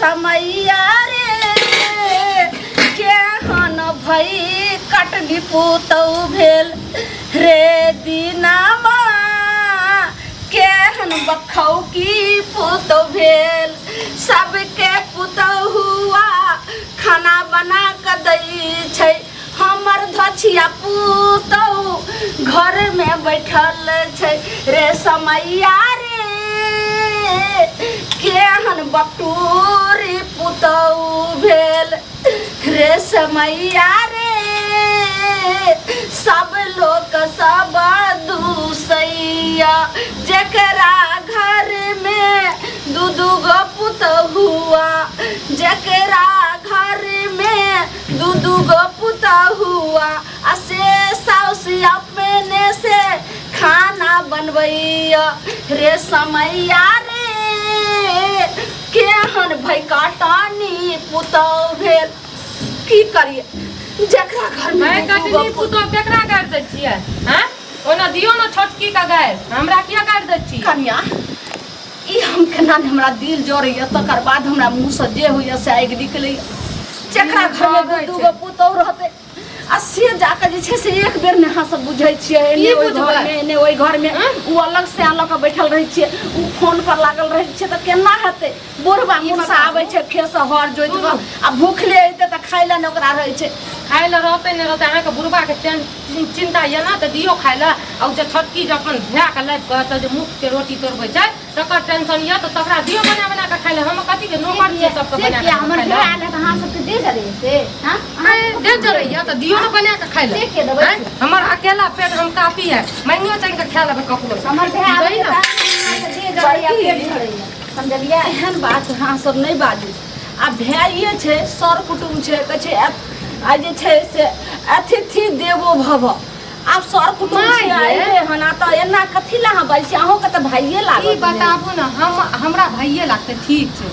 समैया रे केहन भई कटली पुतौ भेल रे दीनामा केहन बखौ की पुतौ भेल सबके पुतौ हुआ खाना बना के दै छै हमर धछिया पुतौ घर में बैठल छै रे समैया रे केहन बटूरी पुतौ भेल रे समैया रे सब लोग सब दूसैया जकरा घर में दू गो पुतौ हुआ जकरा घर में दू गो पुतौ हुआ असे साउस अपने से खाना बनबैया रे समैया रे केहन भई काटानी पुतौ भेल की करिए जकरा घर में काटनी पुतौ केकरा कर दै छियै हैं ओना दियो न छोटकी का गाय हमरा किया कर दै छी कन्या ई हम केना हमरा दिल जोड़ैया तकर बाद हमरा मुंह से जे होइया से आगि निकलै जकरा घर में दू गो पुतौ रहतै आ से जाके जे छै से एक बेर ने अहाँ सब बुझै छियै एने ओइ घर में एने ओइ घर में उ अलग से अलग के बैठल रहै छियै उ फोन पर लागल रहै छै त केना हेतै बोरबा मुरसा आबै छै खेस हर जोइत के आ भूखले एतै त खाइ ले न ओकरा रहै छै खाइ ले रहतै ने रहतै अहाँ के बुढ़बा के चिंता ये ना त दियो खाइ ले आ जे छोटकी जे अपन भैया के लाइफ कहत जे मुख के रोटी तोड़बै छै तकर टेंशन ये त तकरा दियो बना बना के खाइ ले हम कथि के नौकर छियै सब के बना के हमर भैया आले त अहाँ सब के दे जरे से हां दे जरे या त दियो न बना के खाइ ले हमर अकेला पेट हम काफी है मैंगो चल के खा लेबे ककरो हमर भैया आले त दे जरे या पेट झड़ैया समझलियै एहन बात अहाँ सब नहीं बाजू आ भाइये छै सर कुटुम छै कहै छै आ जे छै से अतिथि देवो भव आप सर कुटुम छै आइले हना त एना कथि ला बाजै छी अहूं के त भाइये लागत ई बताबू न हमरा भाइये लागते ठीक छै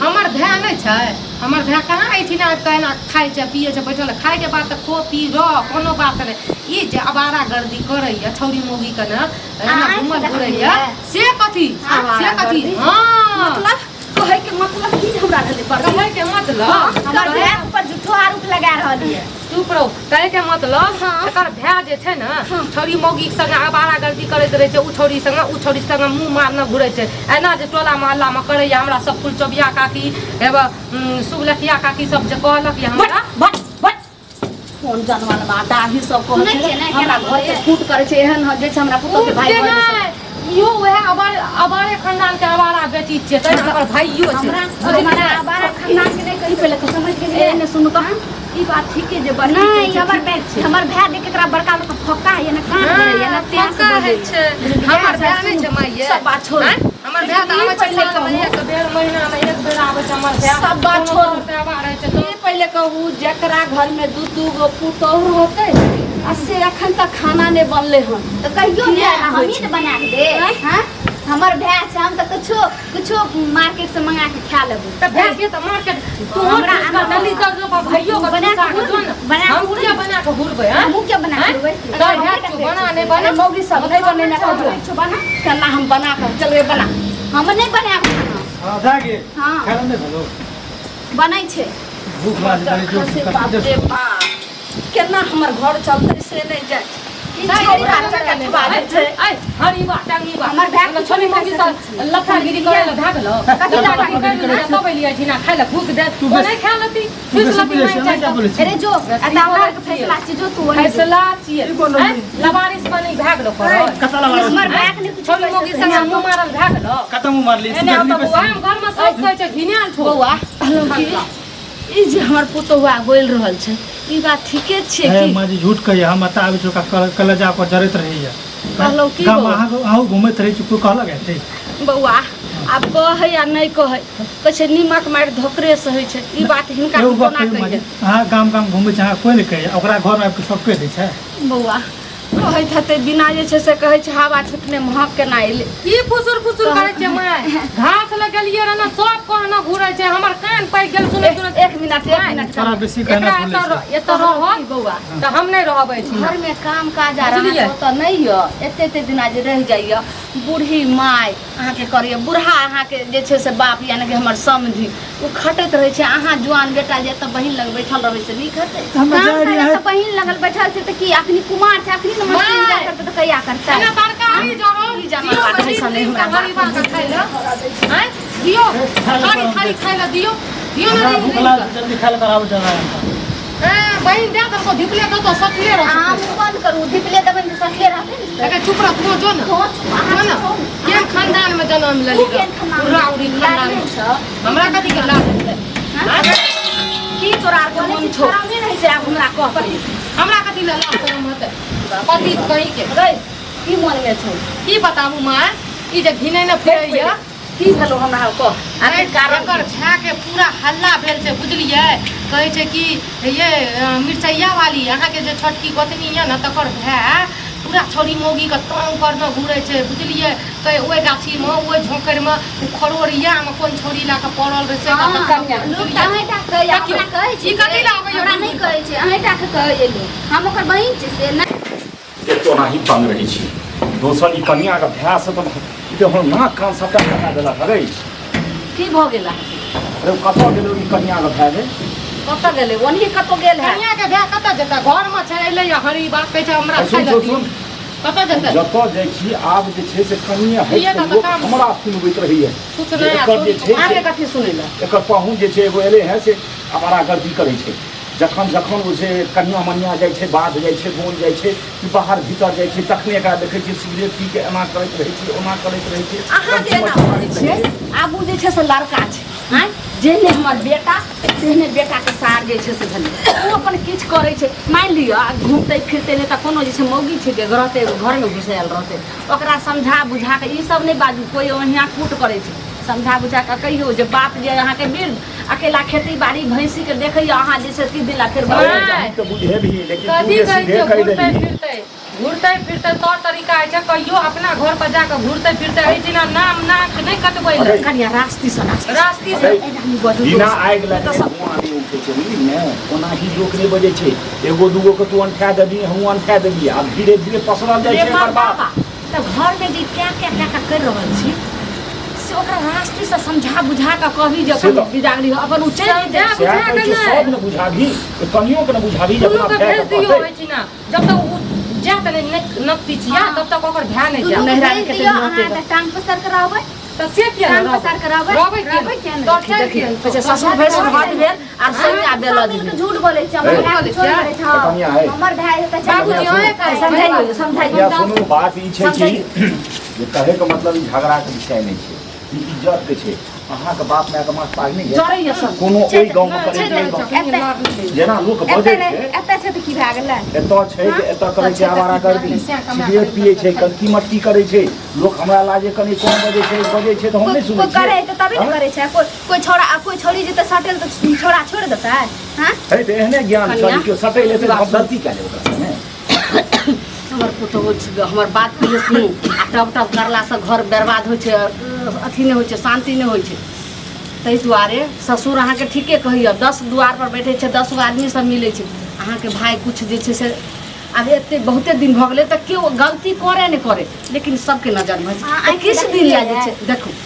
हमर भाय नहीं छै हमर भाय कहाँ आइथिन कहना खाइ छै पिए छै बैठल खाइ के बाद त खो पी रह कोनो बात नहीं ई जे अबारा गर्दी करैया छौरी मोगी के न एना घुमल घुरैया से कथि हां मतलब कहै के मतलब की हमरा भेलै कहै के मतलब हमर भैया ऊपर झूठो आरोप लगा रहल है चुप रहो कहै के मतलब एकर भाय जे छै न छौरी मौगी के संग अबारा गर्दी करैत रहै छै उ छौरी संग मुंह मारना घुरै छै एना जे टोला मोहल्ला में करैया हमरा सब फूल चोबिया काकी एबा सुबलखिया काकी सब जे कहलक या हमरा बट फोन जानवान माता ही सब कहै छै हमरा घर से फूट करै छै एहन ह जे हमरा पुतो के भाई बहिन यो वह अबारे खानदान के अबारा बेटी छै त एकर भाइयो छै हमरा अबारा खानदान के नहीं कहि पहले तो समझ के एने सुनु त ई बात ठीक है जे बनी नहीं हमर बैग छै हमर भाय देख केकरा बड़का लोग फक्का है ना कान करे है ना तेज से है छै हमर भाय नहीं छै माइये सब बात छोड़ हमर भाय त आबै छै एक डेढ़ महीना में एक बेर आबै छै हमर भाय सब बात छोड़ अबारा छै तो पहले कहू जकरा घर में दू गो पुतौ रहतै आ से अखन तक खाना नहीं बनले हन तो कहियो ने हम ही बना के दे हां हमर भाय छै हम त कुछो मार्केट से मंगा के खा लेबो त भाय के त मार्केट तू हमरा नली कर जो भाइयो के बना के दो बना हम क्या बना के घुरबै हां हम क्या बना के वैसे तो भाय तू बना नहीं बना मौगी सब नहीं बने ना कुछ बना केना हम बना के चलबे बना हम नहीं बना के खाना हां जागे हां खाना नहीं भलो बनै छै भूख लागल जो बाप रे बाप केना हमर घर चलतै से नहीं जाय हरी बा टांगी बा हमर भाय के छोरी मौगी सब लफागिरी करे ल भागलो कथि लफागिरी तो बैलिया छिना खाइ ल भूख दे ओ नहीं खा लती फिर लती नहीं अरे जो अदावर के फैसला छी जो तू फैसला छिए लवारिस बनी भागलो पर हमर भाय के कुछ छोरी मौगी संग मुंह मारल भागलो खत्म मार ली एने तो हम घर में सब कहै छै घिनाल छो बौआ ई जे हमर पुतौआ बोल रहल छै ई बात ठीके छै कि मां जी झूठ कहिए हम बता आबै छ का कलेजा पर जरत रहैया कहलो की गाम आहु घुमैत रहै छी कोई कहलक है बौआ आब कहै या नहीं कहै कहै छै नीमक मारि धोकरे से होइ छै ई बात हिनका कोना कहिए हां गाम घुमै छै कोई नहीं कहे ओकरा घर में आके सब कह दै छै बौआ कहैत हते बिना जे छै से कहै छै हवा छुटने महक केना एले ई फुसुर फुसुर करै छै माय घास लगलिए रे ना सब कहना घुरै छै हमर कान ज्ञान पड़ गेल सुने एक मिनट थोड़ा बेसी कहना बोले एतऽ रह बौआ तऽ हम नहीं रहबै छी घर में काम काज आ रहा बुझलियै? है तो नहीं है एते दिन आज रह जाइए बूढ़ी माय अहाँ के करिए बूढ़ा अहाँ के जे छै से बाप यानी कि हमर समझी वो खटैत रहे छै अहाँ जवान बेटा जे त बहिन लग बैठल रहबै से नहीं खटै हम काम जा करे रही है तो बहिन लगल बैठल छै त की अखनी कुमार छै अखनी न मस्ती माय। जा करते तो कहिया करता एना तरकारी जरो ई जमा बात है सब नहीं हमरा हरी बात खाइ ल हैं दियो थारी खाइ ल दियो दियो ना भूख लगा जल्दी खाए करावे चला बहिन दे दो धिपले दो तो सकले रह आम बंद करू धिपले दबन से सकले रहते लगे चुप रह तू जो ना जो ना केन खानदान में जन्म लेली राउरी खानदान में हमरा कथी के लाज है की तोरा के मन छौ नहीं रहे छै हमरा कह हमरा कथी ले लाज शरम होते पति कहीं के रे की मन में छौ की बताबू मां ई जे घिनै न फेरैया की भेलो हमरा कह आखिर कारण एकर भए के पूरा हल्ला भेल छै बुझलियै कहै छै कि ये मिर्चैया वाली अहाँ के जे छोटकी गोतनी है न तकर भाय पूरा छोरी मौगी के तंग करने घूरे छै बुझलियै कहे ओइ गाछी में ओइ झोकर में खरोरिया में कोन छोरी ला के पड़ल रहे से हां कन्या लोग अहीं टा कहे हमरा कहे छी ई कथी ला आबै हमरा नहीं कहे छै अहीं टा के कहे एलो हम ओकर बहिन छी से नहीं एक तो ओनाही बंग रही छी दोसर ई कनिया के भैया से तो हम नाक कान सबटा कटा देलक अरे की भ गेला अरे कतऽ गेलो ई कनिया के भैया रे कतऽ गेलै ओनही कतऽ गेल है कन्या के भाय कतऽ जेता घर में छै एलै हरी बात कहै छै हमरा खाइ सुन लए सुन कतऽ जेतै जतऽ जाइ छी आब जे छै से कनिया है ये तऽ लोक काम- हमरा सुनबैत रहैए कुछ नहीं एकर जे छै आगे से कथी सुनेला एकर पाहुन जे छै एगो एलै है से हमारा गर्दी करै छै जखन ओ जे कनिया मनिया जाइ छै बाध जाइ छै बोन जाइ छै कि बाहर भीतर जाइ छै तखने एकरा देखै छियै सिगरेट पी के एना करैत रहै छै ओना करैत रहै छै अहाँ जे एना करै छियै आगू जे छै से लड़का छै हैं जेहने हमर बेटा तेहने बेटा के सार जे छै से भेलै ओ अपन किछु करै छै मान लिअ घूमते फिरते नहि तऽ कोनो जे छै मौगी छै के रहतै घर में घुसायल रहतै ओकरा समझा बुझा के ई सब नहि बाजू कोई ओहिना कूट करै छै समझा बुझा के कहियो जे बाप जे अहाँ के वृद्ध अकेला खेती बाड़ी भैंसी के देखैया अहाँ जे छै ती दिला फिर अरे बना हम तो बुझे भी लेकिन तू कथी जे कहै सीधे छै कहि घूरते देली फिरते तौर तरीका है छै कहियो अपना घर पर जाके घूरते फिरते एहि दिना नाम नाक नहीं कटबै ले अरे, कनिया रास्ती से रास्ती अरे, से बिना आगि लगे हुआं नहीं उठे छै बुझली ने ओनाही लोक नहीं बजे छै एगो दूगो के तू अनठा देबी हम अनठा देबी आब धीरे धीरे पसरल जाइ छै एकर बात तो घर में जे क्या कर रहल छी से ओकरा रास्ते से समझा बुझा के कहबी जे से अपन तो- बिदागली अपन उ चलि समझा जाए सएह बुझा कहै के छै नहि। सब ने बुझाबी कनियो के ने बुझाबी जे दुनू अपना के भाय भेज के दियो कहतै होइ छी ना जब तक उ जात नहीं नकती छिया तब तक ओकर भय नहीं दुनू जा नहिरा भेज के दियो नोते अहाँ त टांग पसर कराबै तो से किया टांग ना पसार कराबै रहबै रहबै किया किया तो नहीं चल देखिए किया पछे ससुर भैंस हाथ भेल आ संगे आ बेला सब दिन दी के झूठ बोलै छै हमर ए, भाय के छोड़ क्या? दै छै कनिया है। हमर भाय के बाबूजी ओहे कहै समझाइयो या समझाइयो सुनू बात ई छै कि जे कहे के मतलब ई झगड़ा के विषय नहीं छै ई इज्जत के छै अहाँ के बाप माय के माथ पाग नहीं जरैया सब कोनो ओइ गांव में करे छै जेना लोक बजै छै एतै छै त की भए गेलै एतऽ छै जे एतऽ करै छै आवारा गर्दी सिगरेट पियै छै कनकी मट्टी करै छै लोक हमरा लाजे कनी कोन बजै छै तऽ हम नहि सुनै कोई करे छियै त तभी न करे छै कोई छोड़ी जेतै सटल त छोड़ा छोड़ देतै हां है तऽ एहने ज्ञान कनिया, छै कि सटै लेतै तऽ हम गलती कए लेबै ओकरा संगे। हमर पुतहु छै हमर बात कहियो सुनू आ टब टब करला से घर बर्बाद होइ छै अथी नहीं होइ छै शांति नहीं होइ छै ताहि दुआरे ससुर अहाँके ठीके कहैया 10 दुआर पर बैठे छै 10 गो आदमी सब मिलै छै अहाँके भाय कुछ जे छै से आब एते बहुते दिन भऽ गेलै तऽ केओ गलती करे नहीं करे लेकिन सबके नजर में हाँ, किस दिन ला जे छै देखो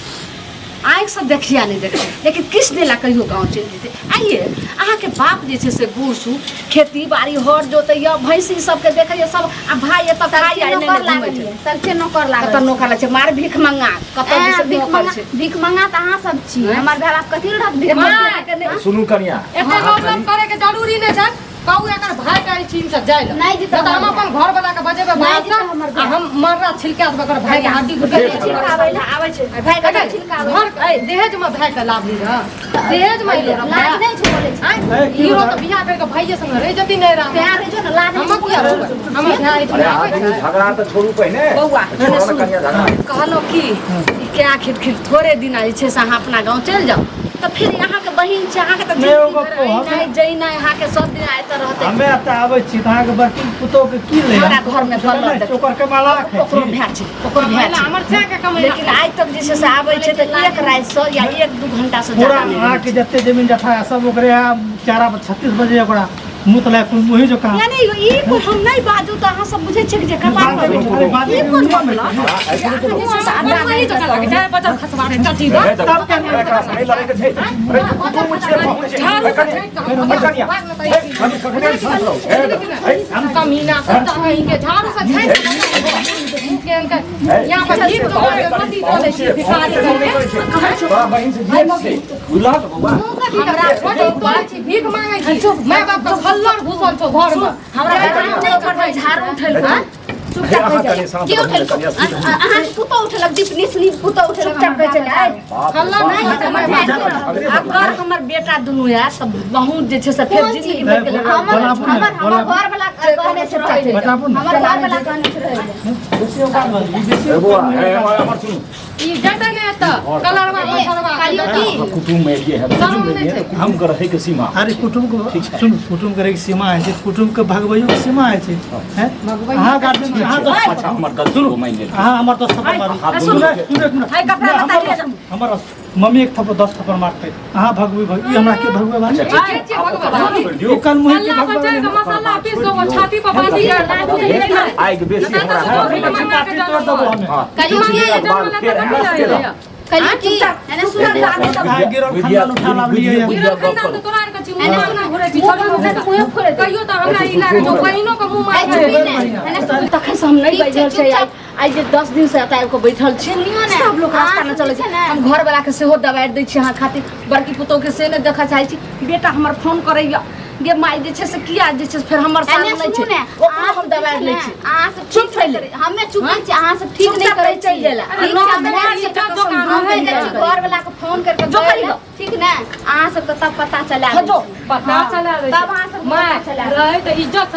आँखि से देखिया नहीं देखे लेकिन किस दिन ला कहियो गाँव चलि जेतै आइए अहाँके बाप जे छै से बूढ़ सूढ़ खेती बाड़ी हर जोतैया भैंसी सबके देखैया सब आ भाय एतऽ खाइ आ नौकर नहीं घुमै लागल छै छै सबके नौकर लागल कतऽ नौकर लागल छै मार भीख मंगा कतऽ जे छै नौकर छै भीख मंगा त अहाँ सब छी हैं? हमर भाय बाप कथि ल रख भीख माय, मंगा के नहीं सुनू कनिया एते मतलब करे के जरूरी नहीं छै कहू एकर भाई का ई चीन से जाय ले नहीं जीतऽ तो हम हमर अपन घर वाला के बजेबे नहीं बात जीतऽ हमर आ हम मर्रा छिलका देबे एकर भाई के हड्डी गुड्डी देख ला। छिलकाबै ला आबै छै भाय का घर छिलकाबै दहेज में भाई के लाभ ली रह दहेज में ले रह लाज नहीं छै बोले छै हीरो तो बियाह करके भाईये संग रह जती नहीं रह प्यार रे जो न लाज हम नहीं किया रहबै हम भाई अरे आदमी झगड़ा तऽ छोड़ू पहिने बौआ, छोड़ो ने कनिया झगड़ा कहलो कि क्या खिट खिट थोड़े दिन जे छै से अहाँ अपना गाँव चलि जाउ तो फिर यहाँ के बहिन छै अहाँ के तो नहीं होगा तो हम नहीं जई नहीं यहाँ के सब दिन आते रहते हमें आता आवे छी अहाँ के बड़की पुतो के की ले हमरा घर में बनल देख ओकर के माला खाइ ओकरो छी भै छै ओकर भै छै हमर छे के कमाई लेकिन आज तक जे छै से आबै छै तऽ एक रात से या 1-2 घंटा से पूरा ज्यादा अहाँ के जते जमीन जथा सब ओकरे 4:36 बजे ओकरा मुत ला कोई मुही जो काम यानी ई कोई हम नहीं बाजू तो अहाँ सब बुझै छै कि जे कपार पर बैठल ई कोन मामला वही जगह लागे जाए बदल खसवारे चटी दो तब क्या नहीं लगे के छै अरे कुकुर मुझे पहुंच छै हम कमीना सब कहीं के झाड़ू से छे यहां पर जीत तो गति तो ले छी भिखारी करके बड़ा बहन से जीत से बुला तो बाबा हमरा छोटी बात छी भीख मांगे छी मैं बाप का खल्लर घुसल छो घर में हमरा नहीं कर झाड़ू उठल हां चुपचाप बैठ जा की उठल अहाँ पुतो उठलक दीपनी सुनी पुतो उठलक चुपचाप बैठ जा खल्लर नहीं है अगर हमर बेटा दुनू है सब बहुत जे छै से फेर जिंदगी भर के हमर घर वाला कहने से रह हमर घर वाला कहने से रह एगो है हमर सुन ई जटा ने त कलरवा मसरवा कालियो की कुटुंब में ये है कुटुंब में ये हम कर रहे के सीमा अरे कुटुंब को सुन कुटुंब करे के सीमा है कुटुंब के भगवइयो के सीमा है हैं हां गार्जियन हां अच्छा हमर गलती को मान ले हां हमर तो थप्पड़ मारू सुन हाय कपड़ा बता दिए हमर मम्मी एक थप्पड़ 10 थप्पड़ मारते हां भगवी ई हमरा के भगवे बानी अच्छा कल मुही के अल्लाह बचाए का मसाला पीस दो छाती पर बांधी के आइ के बेसी हमरा कालियो की कालियो की मैंने सुना लागे सब गाय गिरल खानदान उठा लावलिए कहियो तो हमरा इलाका जो बहिनों का मुंह मार मैंने तखन से हम नहीं बैठल छै आई जे 10 दिन से एतय को बैठल छी सब लोग रास्ता में चले छै हम घर वाला के सेहो दबाइ दै छी अहाँ खातिर बड़की पुतौ के से ने देखा चाहै छी बेटा हमर फोन करैया गे माई जे छै से किया जे छै फिर हमर साथ नहीं छै ओकरो हम दबाइ लै छी अहाँ सब ठीक छै हमें चुपे छी अहाँ सब ठीक नहीं करे चल गेला घर वाला को फोन करके जो करी दो ठीक ना अहाँ सब तो तब पता चला जो पता चला तब अहाँ सब पता चला रहे तो इज्जत